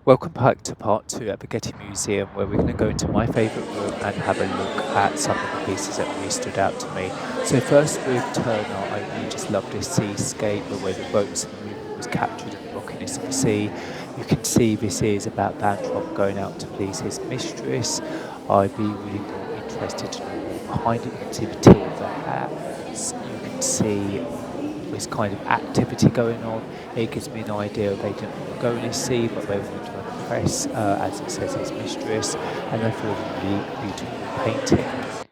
Welcome back to part two at the Getty Museum, where we're going to go into my favourite room and have a look at some of the pieces that really stood out to me. So first with Turner, I really just love this seascape, the way the boats and the movement was captured and the rockiness of the sea. You can see this is about Lantrop going out to please his mistress. I'd be really more interested to know more behind it. You can see the tilt of the hat. You can see this kind of activity going on. It gives me an idea of they didn't want to go in his sea, but they wanted to impress, as it says, his mistress, and I feel a really beautiful painting.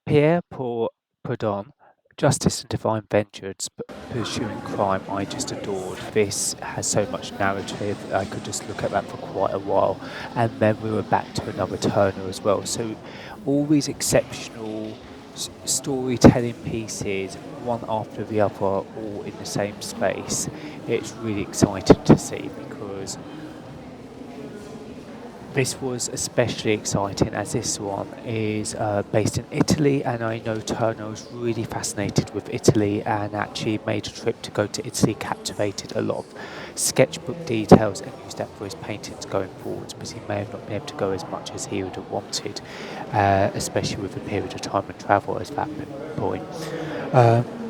Pierre pour Pardon, Justice and Divine Vengeance, but pursuing crime I just adored. This has so much narrative, I could just look at that for quite a while. And then we were back to another Turner as well. So all these exceptional storytelling pieces, one after the other, all in the same space. It's really exciting to see because this was especially exciting as this one is based in Italy, and I know Turner was really fascinated with Italy and actually made a trip to go to Italy, captivated a lot of sketchbook details and used that for his paintings going forwards, but he may have not been able to go as much as he would have wanted, especially with the period of time and travel at that point.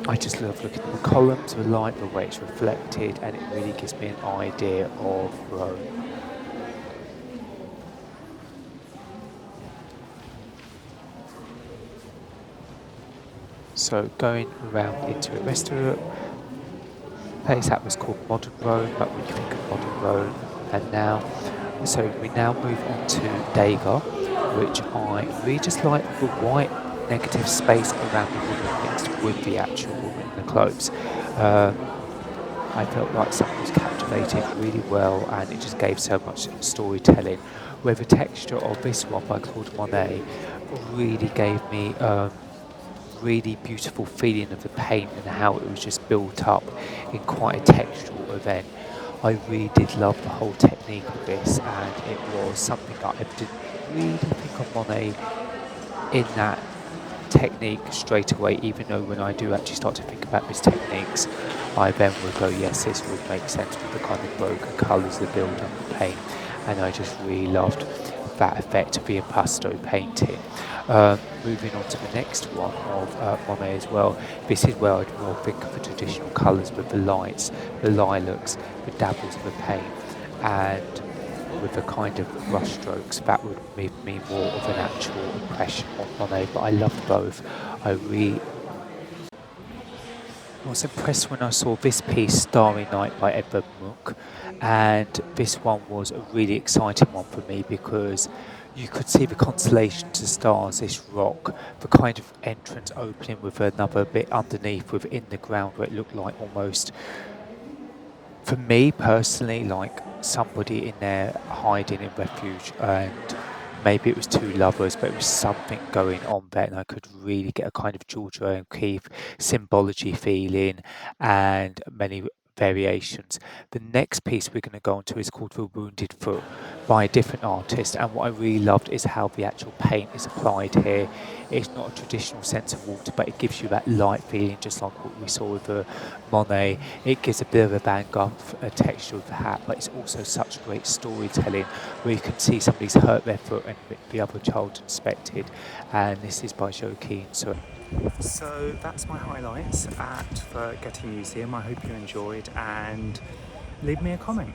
I just love looking at the columns, the light, the way it's reflected, and it really gives me an idea of Rome. So going around into the rest of the place that was called Modern Rome, but when you think of Modern Rome and now, so we now move on to Degas, which I really just like the white negative space around the woman mixed with the actual woman in the clothes. I felt like something was captivated really well, and it just gave so much storytelling. Where the texture of this one by Claude Monet really gave me really beautiful feeling of the paint and how it was just built up in quite a textural event. I really did love the whole technique of this, and it was something that I didn't really think of Monet in that technique straight away, even though when I do actually start to think about his techniques, I then would go, yes, this would make sense with the kind of broken colours, the build up, the paint, and I just really loved that effect of the impasto painting. Moving on to the next one of Monet as well, this is where I'd more think of the traditional colours with the lights, the lilacs, the dabbles of the paint, and with the kind of brush strokes that would give me more of an actual impression of Monet, but I loved both. I really was impressed when I saw this piece, Starry Night by Edvard Munch, and this one was a really exciting one for me because you could see the constellations, the stars, this rock, the kind of entrance opening with another bit underneath within the ground where it looked like almost, for me personally, like somebody in there hiding in refuge, and maybe it was two lovers, but it was something going on there, and I could really get a kind of Georgia O'Keeffe symbology feeling and many variations. The next piece we're going to go on to is called The Wounded Foot by a different artist, and what I really loved is how the actual paint is applied here. It's not a traditional sense of water, but it gives you that light feeling, just like what we saw with the Monet. It gives a bit of a Van Gogh texture of the hat, but it's also such great storytelling where you can see somebody's hurt their foot and the other child inspected, and this is by Joaquin. So that's my highlights at the Getty Museum. I hope you enjoyed, and leave me a comment.